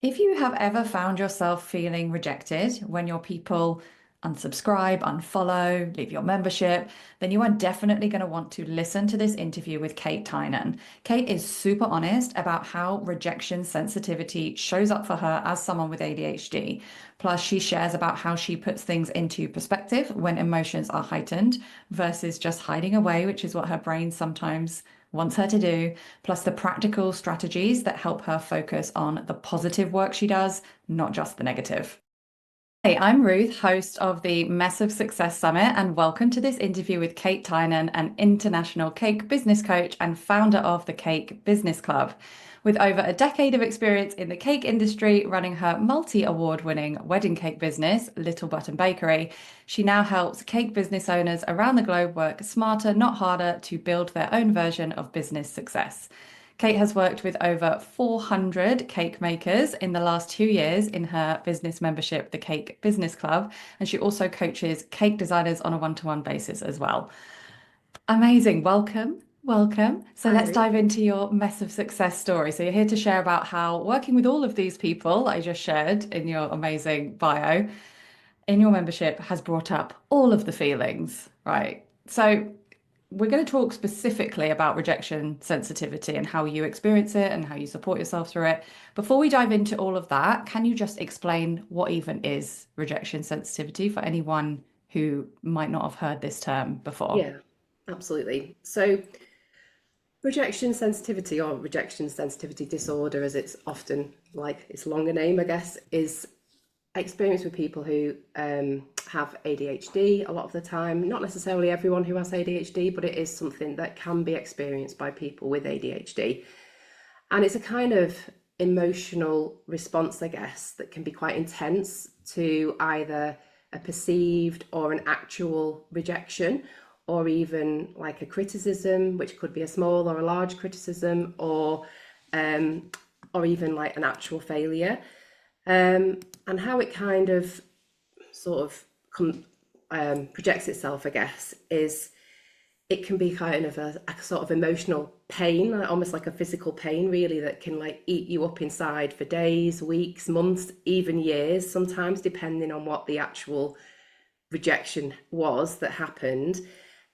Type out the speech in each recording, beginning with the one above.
If you have ever found yourself feeling rejected when your people unsubscribe, unfollow, leave your membership, then you are definitely going to want to listen to this interview with Kate Tynan. Kate is super honest about how rejection sensitivity shows up for her as someone with ADHD. Plus, she shares about how she puts things into perspective when emotions are heightened versus just hiding away, which is what her brain sometimes wants her to do, plus the practical strategies that help her focus on the positive work she does, not just the negative. Hey, I'm Ruth, host of the Mess of Success Summit, and welcome to this interview with Kate Tynan, an international cake business coach and founder of the Cake Business Club. With over a decade of experience in the cake industry, running her multi-award winning wedding cake business, Little Button Bakery, she now helps cake business owners around the globe work smarter, not harder, to build their own version of business success. Kate has worked with over 400 cake makers in the last 2 years in her business membership, the Cake Business Club, and she also coaches cake designers on a one-to-one basis as well. Amazing. Welcome. Welcome. So Hi, let's Ruth. dive into your mess of success story. So you're here to share about how working with all of these people I just shared in your amazing bio in your membership has brought up all of the feelings, right? So we're going to talk specifically about rejection sensitivity and how you experience it and how you support yourself through it. Before we dive into all of that, can you just explain what even is rejection sensitivity for anyone who might not have heard this term before? Yeah, absolutely. So, rejection sensitivity or rejection sensitivity disorder, as it's often like its longer name, I guess, is experience with people who have ADHD a lot of the time. Not necessarily everyone who has ADHD, but it is something that can be experienced by people with ADHD. And it's a kind of emotional response, I guess, that can be quite intense to either a perceived or an actual rejection, or even like a criticism, which could be a small or a large criticism, um, or even like an actual failure. And how it kind of sort of projects itself, I guess, is it can be kind of a sort of emotional pain, almost like a physical pain, really, that can like eat you up inside for days, weeks, months, even years, sometimes, depending on what the actual rejection was that happened.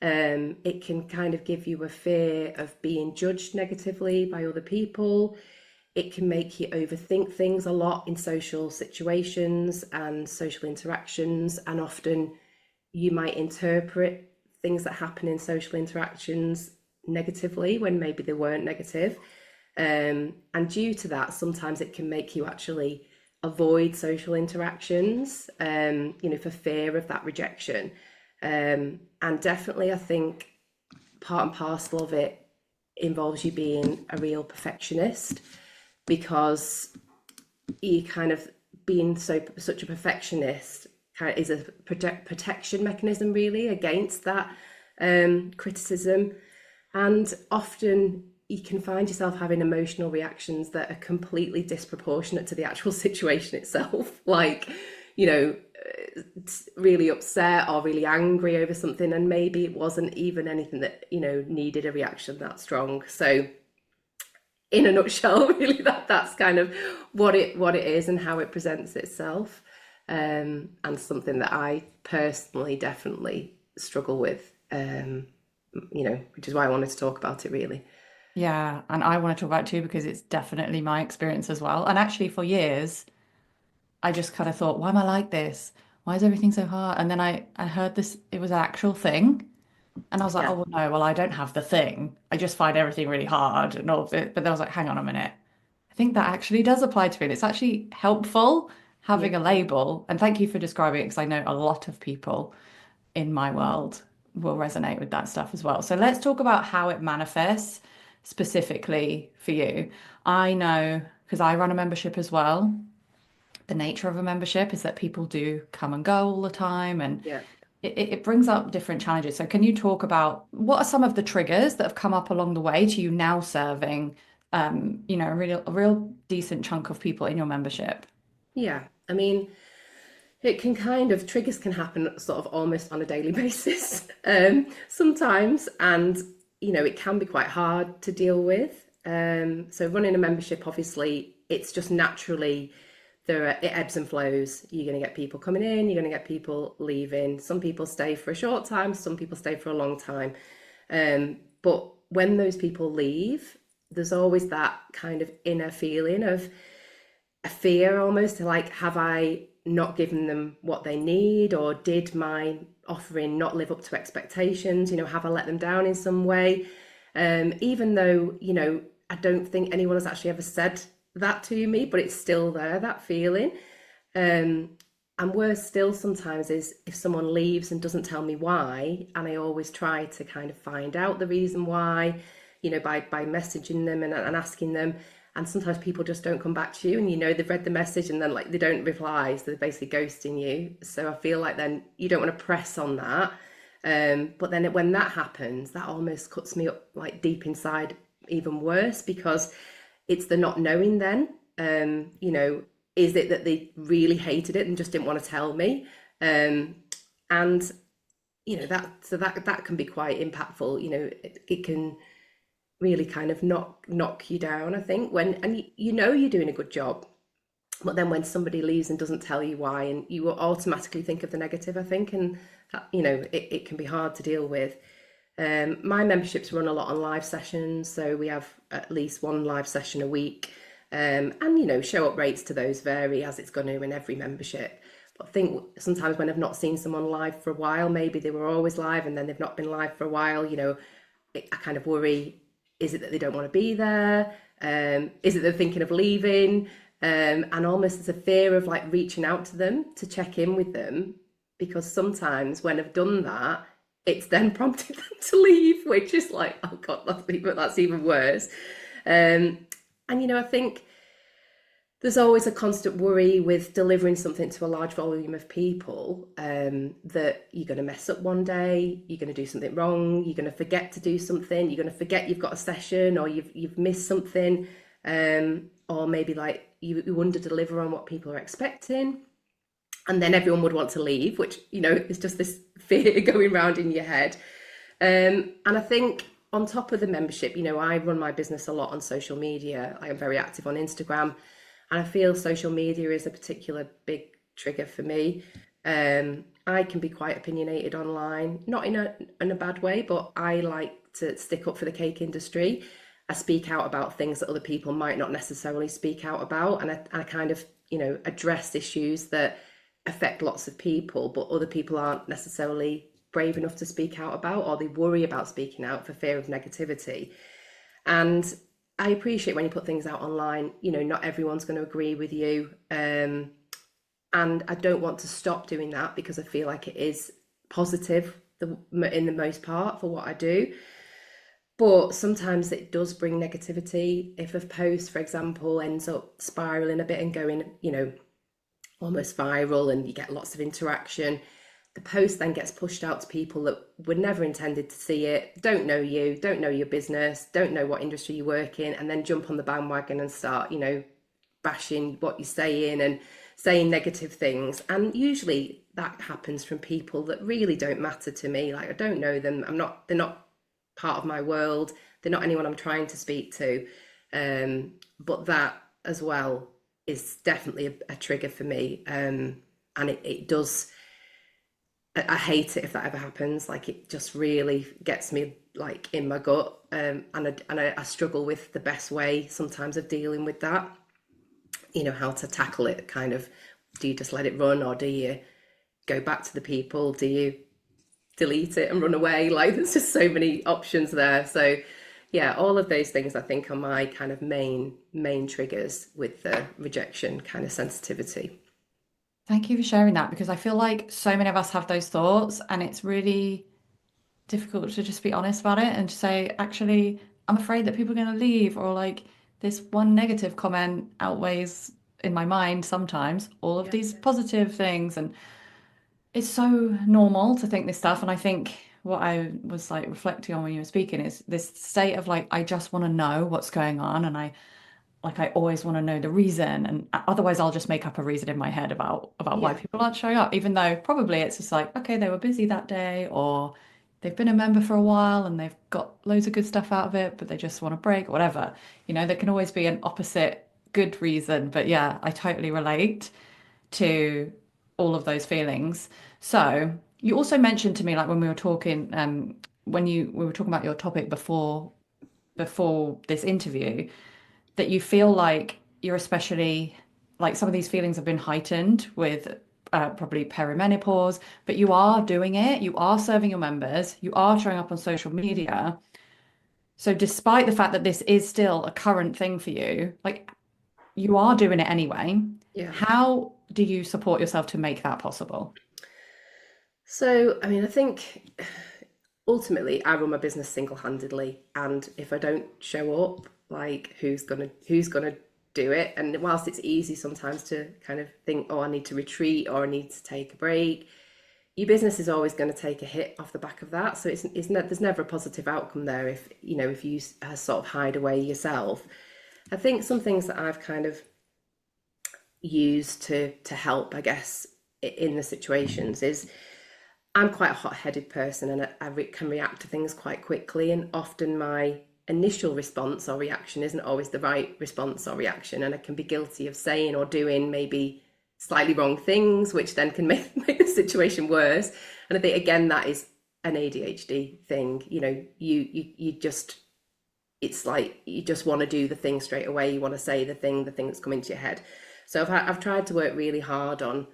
It can kind of give you a fear of being judged negatively by other people. It can make you overthink things a lot in social situations and social interactions, and often you might interpret things that happen in social interactions negatively when maybe they weren't negative. And due to that, sometimes it can make you actually avoid social interactions, for fear of that rejection. And definitely, I think part and parcel of it involves you being a real perfectionist, because you kind of being such a perfectionist kind of is a protection mechanism, really, against that criticism. And often you can find yourself having emotional reactions that are completely disproportionate to the actual situation itself. Like, you know, really upset or really angry over something, and maybe it wasn't even anything that, needed a reaction that strong. So in a nutshell, really, that's kind of what it is and how it presents itself, and something that I personally definitely struggle with, which is why I wanted to talk about it, really. Yeah, and I want to talk about it too because it's definitely my experience as well. And actually, for years, I just kind of thought, why am I like this? Why is everything so hard? And then I heard this, it was an actual thing. And I was like, oh, Yeah, well, no, well, I don't have the thing. I just find everything really hard and all of it. But then I was like, hang on a minute. I think that actually does apply to me. And it's actually helpful yeah, having a label. And thank you for describing it because I know a lot of people in my world will resonate with that stuff as well. So let's talk about how it manifests specifically for you. I know because I run a membership as well. The nature of a membership is that people do come and go all the time, and yeah. it brings up different challenges. So can you talk about what are some of the triggers that have come up along the way to you now serving, a real decent chunk of people in your membership? Yeah. I mean, it can kind of, triggers can happen sort of almost on a daily basis, sometimes, and it can be quite hard to deal with. So running a membership, obviously, it's just naturally it ebbs and flows. You're going to get people coming in, you're going to get people leaving. Some people stay for a short time, some people stay for a long time. But when those people leave, there's always that kind of inner feeling of a fear almost, like, have I not given them what they need, or did my offering not live up to expectations? Have I let them down in some way? Even though, I don't think anyone has actually ever said that to me, but it's still there, that feeling. And worse still sometimes is if someone leaves and doesn't tell me why, and I always try to kind of find out the reason why, by messaging them and asking them. And sometimes people just don't come back to you, and they've read the message and then like they don't reply, so they're basically ghosting you. So I feel like then you don't want to press on that. But then when that happens, that almost cuts me up like deep inside even worse, because it's the not knowing then. Is it that they really hated it and just didn't want to tell me? And that can be quite impactful. It can really kind of knock you down, I think, and you're doing a good job, but then when somebody leaves and doesn't tell you why, and you will automatically think of the negative, I think, and that, it can be hard to deal with. My memberships run a lot on live sessions, so we have at least one live session a week, and show up rates to those vary as it's going to in every membership. But I think sometimes when I've not seen someone live for a while, maybe they were always live and then they've not been live for a while, I kind of worry, is it that they don't want to be there? Is it they're thinking of leaving? And almost there's a fear of like reaching out to them to check in with them, because sometimes when I've done that, it's then prompted them to leave, which is like, oh God, that's even worse. I think there's always a constant worry with delivering something to a large volume of people, that you're going to mess up one day, you're going to do something wrong, you're going to forget to do something, you're going to forget you've got a session, or you've missed something, or maybe like you under deliver on what people are expecting, and then everyone would want to leave, which is just this fear going around in your head. And I think on top of the membership, I run my business a lot on social media. I am very active on Instagram. And I feel social media is a particular big trigger for me. I can be quite opinionated online, not in a bad way, but I like to stick up for the cake industry. I speak out about things that other people might not necessarily speak out about, and I kind of, address issues that affect lots of people, but other people aren't necessarily brave enough to speak out about, or they worry about speaking out for fear of negativity. And I appreciate when you put things out online, not everyone's going to agree with you. And I don't want to stop doing that, because I feel like it is positive in the most part for what I do. But sometimes it does bring negativity. If a post, for example, ends up spiraling a bit and going, almost viral, and you get lots of interaction, the post then gets pushed out to people that were never intended to see it, don't know you, don't know your business, don't know what industry you work in, and then jump on the bandwagon and start, bashing what you're saying and saying negative things. And usually that happens from people that really don't matter to me. Like, I don't know them. They're not part of my world. They're not anyone I'm trying to speak to. But that as well is definitely a trigger for me. And it does, I hate it if that ever happens. Like, it just really gets me like in my gut, and I struggle with the best way sometimes of dealing with that. How to tackle it. Kind of, do you just let it run, or do you go back to the people? Do you delete it and run away? Like, there's just so many options there. So yeah, all of those things I think are my kind of main triggers with the rejection kind of sensitivity. Thank you for sharing that, because I feel like so many of us have those thoughts, and it's really difficult to just be honest about it and to say, actually, I'm afraid that people are going to leave, or like this one negative comment outweighs in my mind sometimes all of Yeah. these positive things. And it's so normal to think this stuff. And I think what I was like reflecting on when you were speaking is this state of like, I just want to know what's going on. And I always want to know the reason, and otherwise I'll just make up a reason in my head about why Yeah. people aren't showing up, even though probably it's just like, okay, they were busy that day, or they've been a member for a while and they've got loads of good stuff out of it, but they just want a break or whatever. There can always be an opposite good reason. But yeah, I totally relate to all of those feelings. So you also mentioned to me, like when we were talking, when we were talking about your topic before this interview, that you feel like you're especially like some of these feelings have been heightened with probably perimenopause, but you are doing it, you are serving your members, you are showing up on social media. So despite the fact that this is still a current thing for you, like you are doing it anyway. Yeah. How do you support yourself to make that possible? So, I mean, I think ultimately I run my business single-handedly, and if I don't show up, like who's gonna do it? And whilst it's easy sometimes to kind of think, oh, I need to retreat or I need to take a break, your business is always going to take a hit off the back of that. So there's never a positive outcome there if you sort of hide away yourself. I think some things that I've kind of used to help, I guess, in the situations is I'm quite a hot-headed person, and can react to things quite quickly, and often my initial response or reaction isn't always the right response or reaction, and I can be guilty of saying or doing maybe slightly wrong things, which then can make the situation worse. And I think again that is an ADHD thing. You just, it's like you just want to do the thing straight away. You want to say the thing that's coming to your head. So I've tried to work really hard on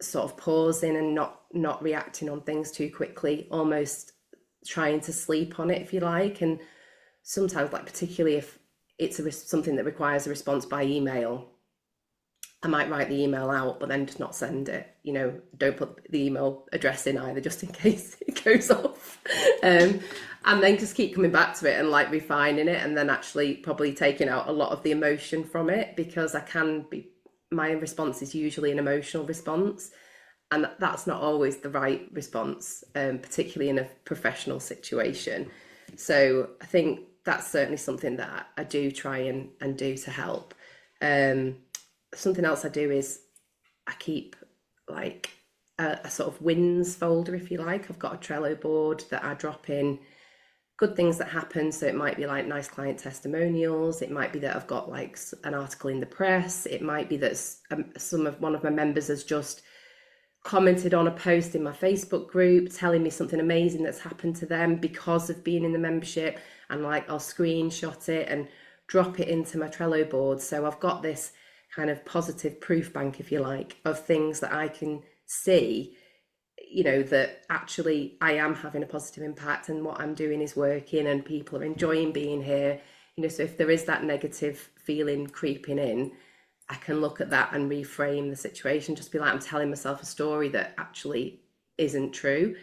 sort of pausing and not reacting on things too quickly, almost trying to sleep on it, if you like. And sometimes, like particularly if it's something that requires a response by email, I might write the email out, but then just not send it. Don't put the email address in either, just in case it goes off. And then just keep coming back to it and like refining it, and then actually probably taking out a lot of the emotion from it, because my response is usually an emotional response, and that's not always the right response, particularly in a professional situation. So I think that's certainly something that I do try and do to help. Something else I do is I keep like a sort of wins folder, if you like. I've got a Trello board that I drop in good things that happen. So it might be like nice client testimonials. It might be that I've got like an article in the press. It might be that one of my members has just commented on a post in my Facebook group telling me something amazing that's happened to them because of being in the membership, and like I'll screenshot it and drop it into my Trello board. So I've got this kind of positive proof bank, if you like, of things that I can see, that actually I am having a positive impact and what I'm doing is working and people are enjoying being here. So if there is that negative feeling creeping in, I can look at that and reframe the situation, just be like, I'm telling myself a story that actually isn't true,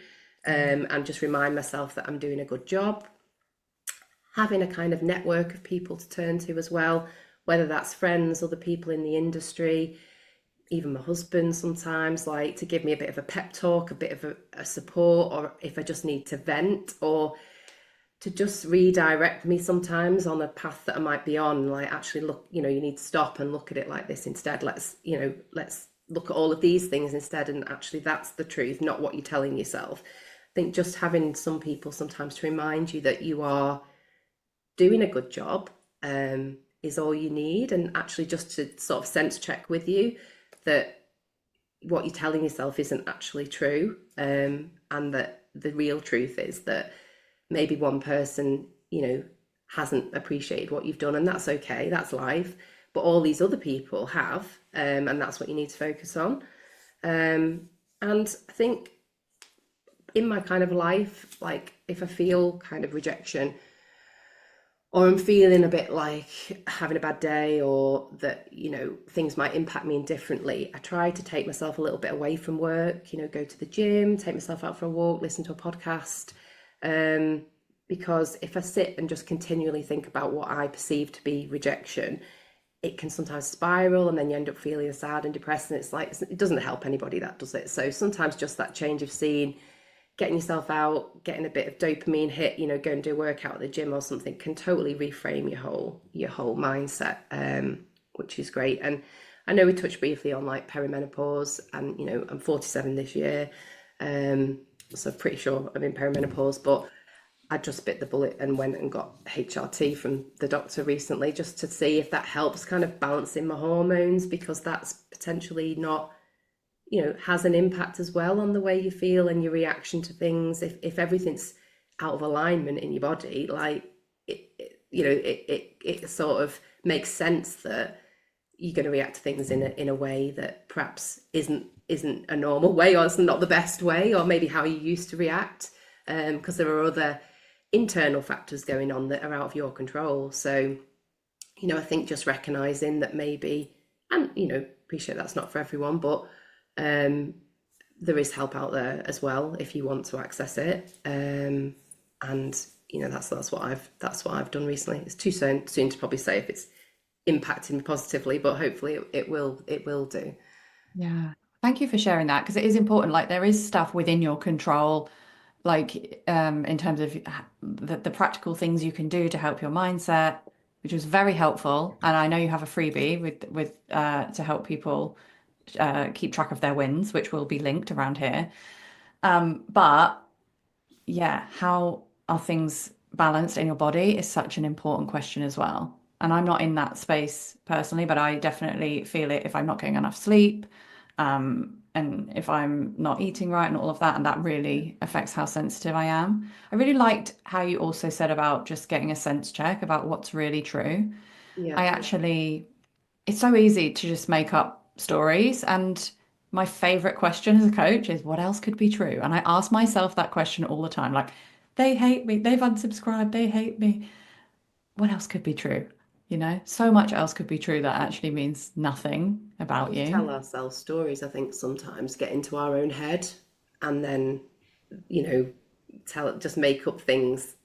and just remind myself that I'm doing a good job. Having a kind of network of people to turn to as well, whether that's friends, other people in the industry, even my husband sometimes, like to give me a bit of a pep talk, a bit of a support, or if I just need to vent, or to just redirect me sometimes on a path that I might be on, like actually look, you need to stop and look at it like this instead. Let's look at all of these things instead, and actually that's the truth, not what you're telling yourself. I think just having some people sometimes to remind you that you are doing a good job is all you need, and actually just to sort of sense check with you that what you're telling yourself isn't actually true, and that the real truth is that maybe one person hasn't appreciated what you've done, and that's okay, that's life, but all these other people have, and that's what you need to focus on. And I think in my kind of life, like if I feel kind of rejection, or I'm feeling a bit like having a bad day, or that, things might impact me indifferently, I try to take myself a little bit away from work, go to the gym, take myself out for a walk, listen to a podcast. Because if I sit and just continually think about what I perceive to be rejection, it can sometimes spiral, and then you end up feeling sad and depressed, and it's like, it doesn't help anybody, that does it? So sometimes just that change of scene, getting yourself out, getting a bit of dopamine hit, go and do a workout at the gym or something, can totally reframe your whole mindset, which is great. And I know we touched briefly on like perimenopause, and I'm 47 this year, so I'm pretty sure I'm in perimenopause, but I just bit the bullet and went and got HRT from the doctor recently just to see if that helps kind of balancing my hormones, because that's potentially not, has an impact as well on the way you feel and your reaction to things. If everything's out of alignment in your body, like it sort of makes sense that you're going to react to things in a way that perhaps isn't a normal way, or it's not the best way, or maybe how you used to react, because there are other internal factors going on that are out of your control. So, I think just recognizing that maybe, and appreciate that's not for everyone, but there is help out there as well if you want to access it. And that's what I've done recently. It's too soon to probably say if it's impacting me positively, but hopefully it will do. Yeah. Thank you for sharing that, because it is important. Like, there is stuff within your control, like in terms of the practical things you can do to help your mindset, which was very helpful. And I know you have a freebie with to help people keep track of their wins, which will be linked around here. But yeah, how are things balanced in your body is such an important question as well. And I'm not in that space personally, but I definitely feel it if I'm not getting enough sleep, and if I'm not eating right and all of that, and that really affects how sensitive I am. I really liked how you also said about just getting a sense check about what's really true. Yeah. I actually, it's so easy to just make up stories. And my favorite question as a coach is, what else could be true? And I ask myself that question all the time. Like, they hate me, they've unsubscribed, they hate me. What else could be true? So much else could be true that actually means nothing about We tell you. ourselves stories, I think, sometimes get into our own head, and then, you know, just make up things,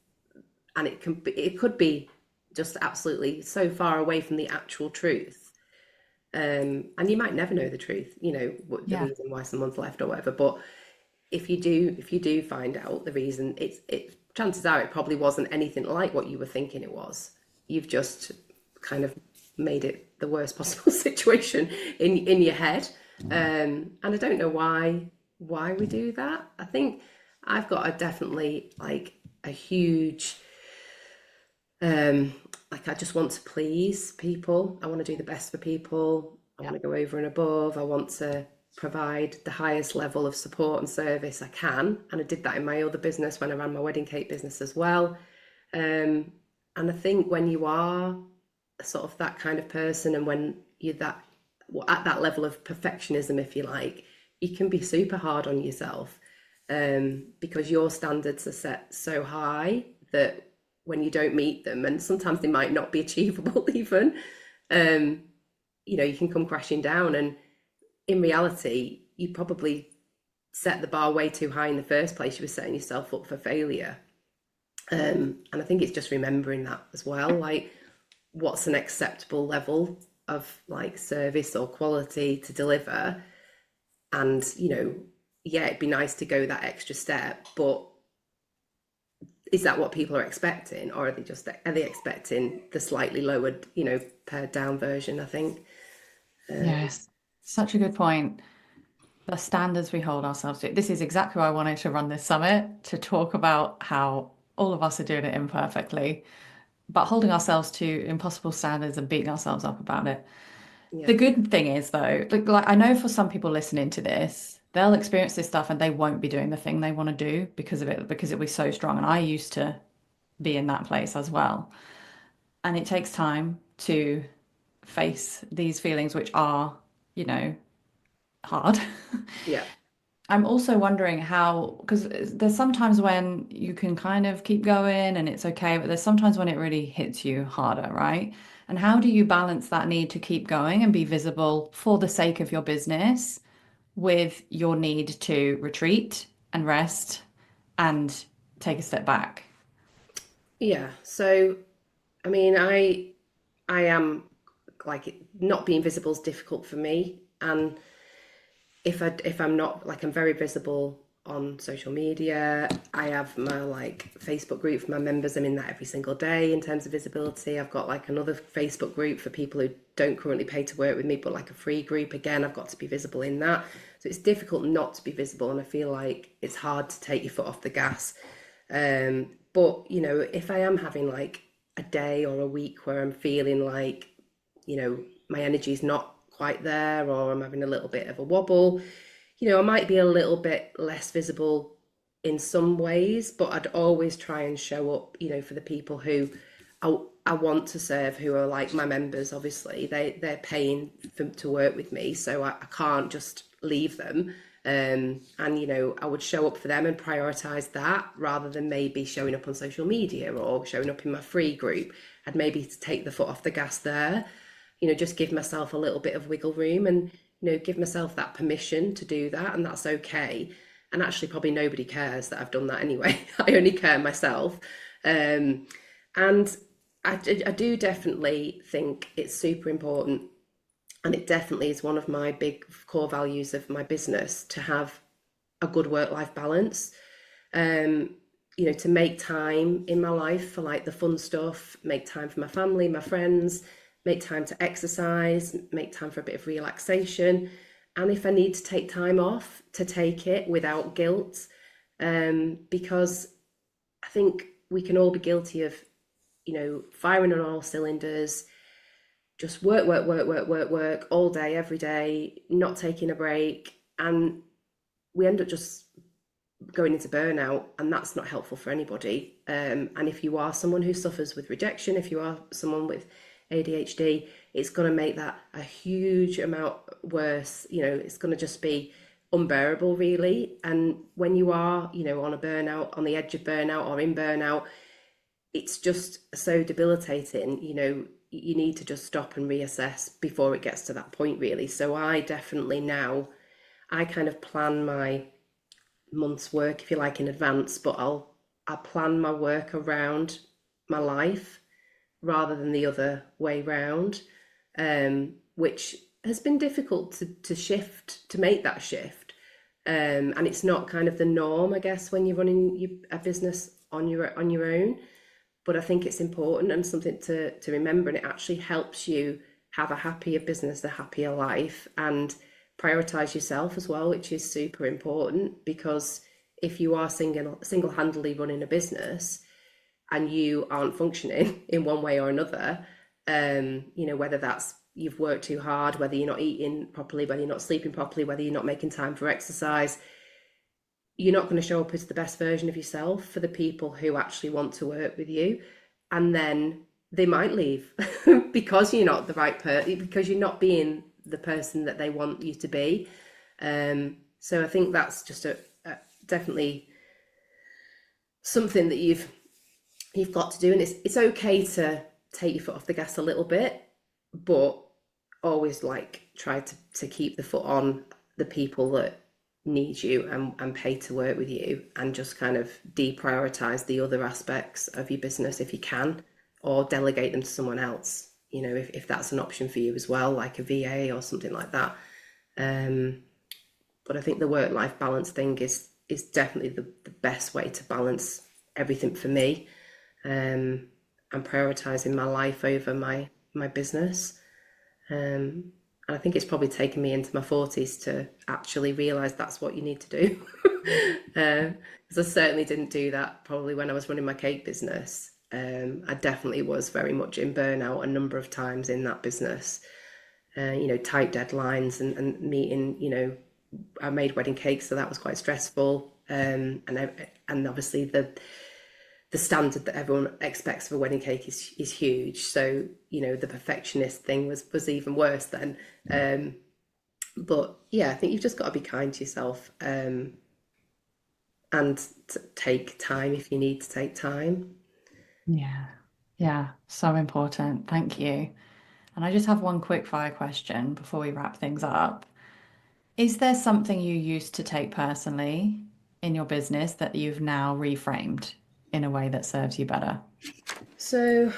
and it could be just absolutely so far away from the actual truth. And you might never know the truth, what the Yeah. reason why someone's left or whatever. But if you do find out the reason, chances are it probably wasn't anything like what you were thinking it was. You've just kind of made it the worst possible situation in your head. And I don't know why we do that. I think I've got definitely like a huge like, I just want to please people. I want to do the best for people. I want to go over and above. I want to provide the highest level of support and service I can. And I did that in my other business when I ran my wedding cake business as well. And I think when you are sort of that kind of person, and when you're at that level of perfectionism, if you like, you can be super hard on yourself, because your standards are set so high that when you don't meet them, and sometimes they might not be achievable even, you can come crashing down. And in reality, you probably set the bar way too high in the first place. You were setting yourself up for failure. And I think it's just remembering that as well. Like, what's an acceptable level of like service or quality to deliver? And, yeah, it'd be nice to go that extra step, but is that what people are expecting, or are they expecting the slightly lowered, pared down version? I think. Yes. Such a good point. The standards we hold ourselves to. This is exactly why I wanted to run this summit, to talk about how all of us are doing it imperfectly, but holding ourselves to impossible standards and beating ourselves up about it. Yeah, The good thing is, though, like I know for some people listening to this, they'll experience this stuff and they won't be doing the thing they want to do because of it, because it'll be so strong. And I used to be in that place as well. And it takes time to face these feelings, which are, you know, hard. yeah, I'm also wondering how, because there's sometimes when you can kind of keep going and it's okay, but there's sometimes when it really hits you harder, right? And how do you balance that need to keep going and be visible for the sake of your business with your need to retreat and rest and take a step back? yeah. So, I mean, I am like, not being visible is difficult for me, and if I'm not, like, I'm very visible on social media. I have my like Facebook group for my members. I'm in that every single day in terms of visibility. I've got like another Facebook group for people who don't currently pay to work with me, but like a free group. Again, I've got to be visible in that. So it's difficult not to be visible, and I feel like it's hard to take your foot off the gas. But, if I am having like a day or a week where I'm feeling like, my energy's not quite there, or I'm having a little bit of a wobble, I might be a little bit less visible in some ways, but I'd always try and show up, for the people who I want to serve, who are like my members. Obviously, they're paying to work with me, so I can't just leave them. And I would show up for them and prioritize that rather than maybe showing up on social media or showing up in my free group. I'd maybe take the foot off the gas there, just give myself a little bit of wiggle room, and give myself that permission to do that, and that's okay. And actually, probably nobody cares that I've done that anyway. I only care myself. And I do definitely think it's super important, and it definitely is one of my big core values of my business, to have a good work-life balance. To make time in my life for like the fun stuff, make time for my family, my friends, make time to exercise, make time for a bit of relaxation. And if I need to take time off, to take it without guilt, because I think we can all be guilty of, firing on all cylinders, just work all day, every day, not taking a break. And we end up just going into burnout, and that's not helpful for anybody. And if you are someone who suffers with rejection, if you are someone with ADHD, it's going to make that a huge amount worse. It's going to just be unbearable, really. And when you are, on a burnout, on the edge of burnout or in burnout, it's just so debilitating. You need to just stop and reassess before it gets to that point, really. So I definitely now, I kind of plan my month's work, if you like, in advance, but I plan my work around my life rather than the other way round, which has been difficult to shift, to make that shift. And it's not kind of the norm, I guess, when you're running a business on your own. But I think it's important and something to remember, and it actually helps you have a happier business, a happier life, and prioritize yourself as well, which is super important. Because if you are single-handedly running a business and you aren't functioning in one way or another, whether that's you've worked too hard, whether you're not eating properly, whether you're not sleeping properly, whether you're not making time for exercise, you're not going to show up as the best version of yourself for the people who actually want to work with you. And then they might leave because you're not the right person, because you're not being the person that they want you to be. So I think that's just a definitely something that you've got to do. And it's okay to take your foot off the gas a little bit, but always like try to keep the foot on the people that need you and pay to work with you, and just kind of deprioritize the other aspects of your business if you can, or delegate them to someone else, if that's an option for you as well, like a VA or something like that. But I think the work-life balance thing is definitely the best way to balance everything for me. And prioritizing my life over my business. And I think it's probably taken me into my 40s to actually realize that's what you need to do. Because I certainly didn't do that probably when I was running my cake business. I definitely was very much in burnout a number of times in that business. Tight deadlines and meeting, I made wedding cakes, so that was quite stressful. And obviously the standard that everyone expects of a wedding cake is huge. So, the perfectionist thing was even worse then. But yeah, I think you've just got to be kind to yourself, and take time if you need to take time. Yeah. Yeah. So important. Thank you. And I just have one quick fire question before we wrap things up. Is there something you used to take personally in your business that you've now reframed in a way that serves you better? So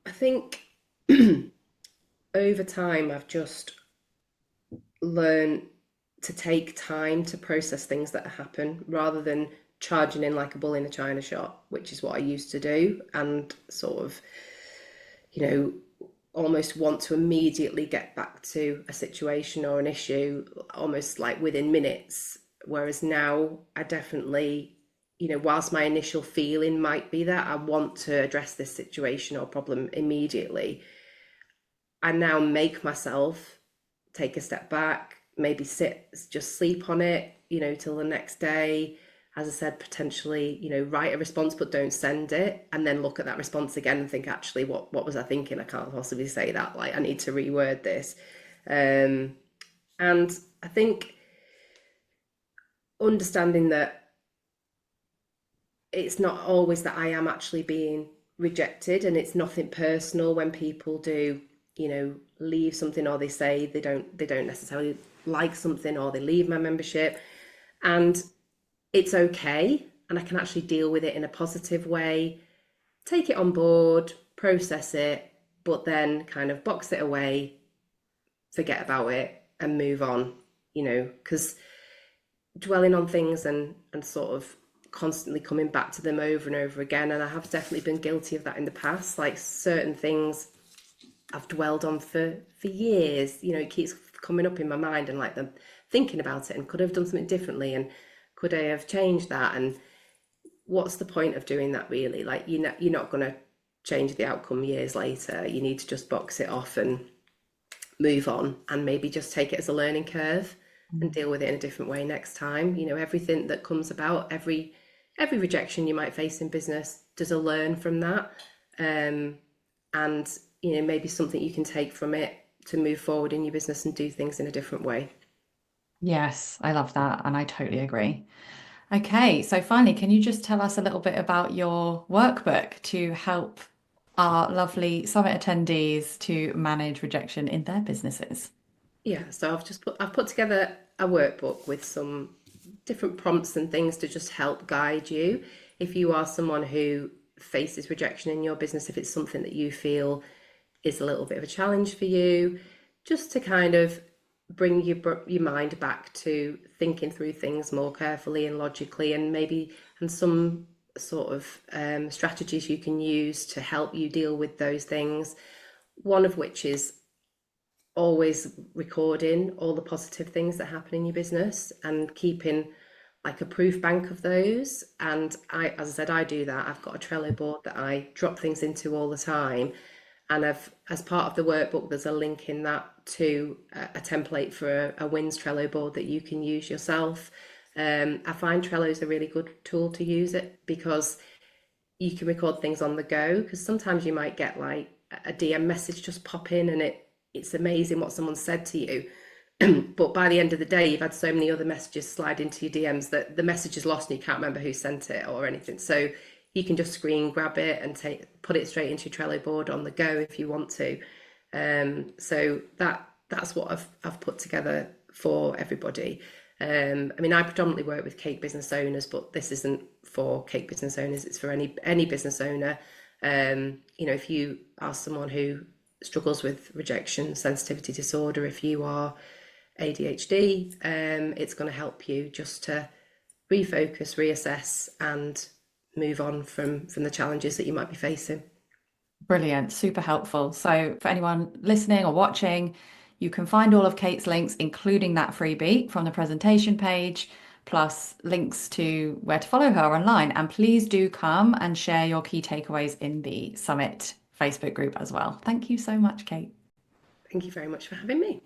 I think over time I've just learned to take time to process things that happen rather than charging in like a bull in a china shop, which is what I used to do, and sort of, almost want to immediately get back to a situation or an issue almost like within minutes. Whereas now I definitely whilst my initial feeling might be that I want to address this situation or problem immediately, I now make myself take a step back, maybe just sleep on it, till the next day. As I said, potentially, write a response, but don't send it, and then look at that response again and think, actually, what was I thinking? I can't possibly say that. Like, I need to reword this. Um, and I think understanding that it's not always that I am actually being rejected, and it's nothing personal when people do, leave something, or they say they don't necessarily like something, or they leave my membership, and it's okay, and I can actually deal with it in a positive way, take it on board, process it, but then kind of box it away, forget about it, and move on. Because dwelling on things and sort of constantly coming back to them over and over again, and I have definitely been guilty of that in the past. Like, certain things I've dwelled on for years. It keeps coming up in my mind, and like them thinking about it, and could I have done something differently, and could I have changed that, and what's the point of doing that, really? Like, you're not going to change the outcome years later. You need to just box it off and move on, and maybe just take it as a learning curve and deal with it in a different way next time. Everything that comes about, every rejection you might face in business, does a learn from that. And maybe something you can take from it to move forward in your business and do things in a different way. Yes, I love that. And I totally agree. Okay, so finally, can you just tell us a little bit about your workbook to help our lovely summit attendees to manage rejection in their businesses? Yeah, so I've put together a workbook with some different prompts and things to just help guide you if you are someone who faces rejection in your business, if it's something that you feel is a little bit of a challenge for you, just to kind of bring your mind back to thinking through things more carefully and logically, and some sort of strategies you can use to help you deal with those things. One of which is always recording all the positive things that happen in your business and keeping like a proof bank of those. And as I said, I do that. I've got a Trello board that I drop things into all the time. And as part of the workbook, there's a link in that to a template for a wins Trello board that you can use yourself. I find Trello is a really good tool to use it, because you can record things on the go, because sometimes you might get like a DM message just pop in, and it's amazing what someone said to you. But by the end of the day, you've had so many other messages slide into your DMs that the message is lost and you can't remember who sent it or anything. So you can just screen grab it and put it straight into your Trello board on the go if you want to. So that's what I've put together for everybody. I mean, I predominantly work with cake business owners, but this isn't for cake business owners. It's for any business owner. If you are someone who struggles with rejection, sensitivity disorder, if you are ADHD, it's going to help you just to refocus, reassess, and move on from the challenges that you might be facing. Brilliant, super helpful. So, for anyone listening or watching, you can find all of Kate's links, including that freebie from the presentation page, plus links to where to follow her online. And please do come and share your key takeaways in the Summit Facebook group as well. Thank you so much, Kate. Thank you very much for having me.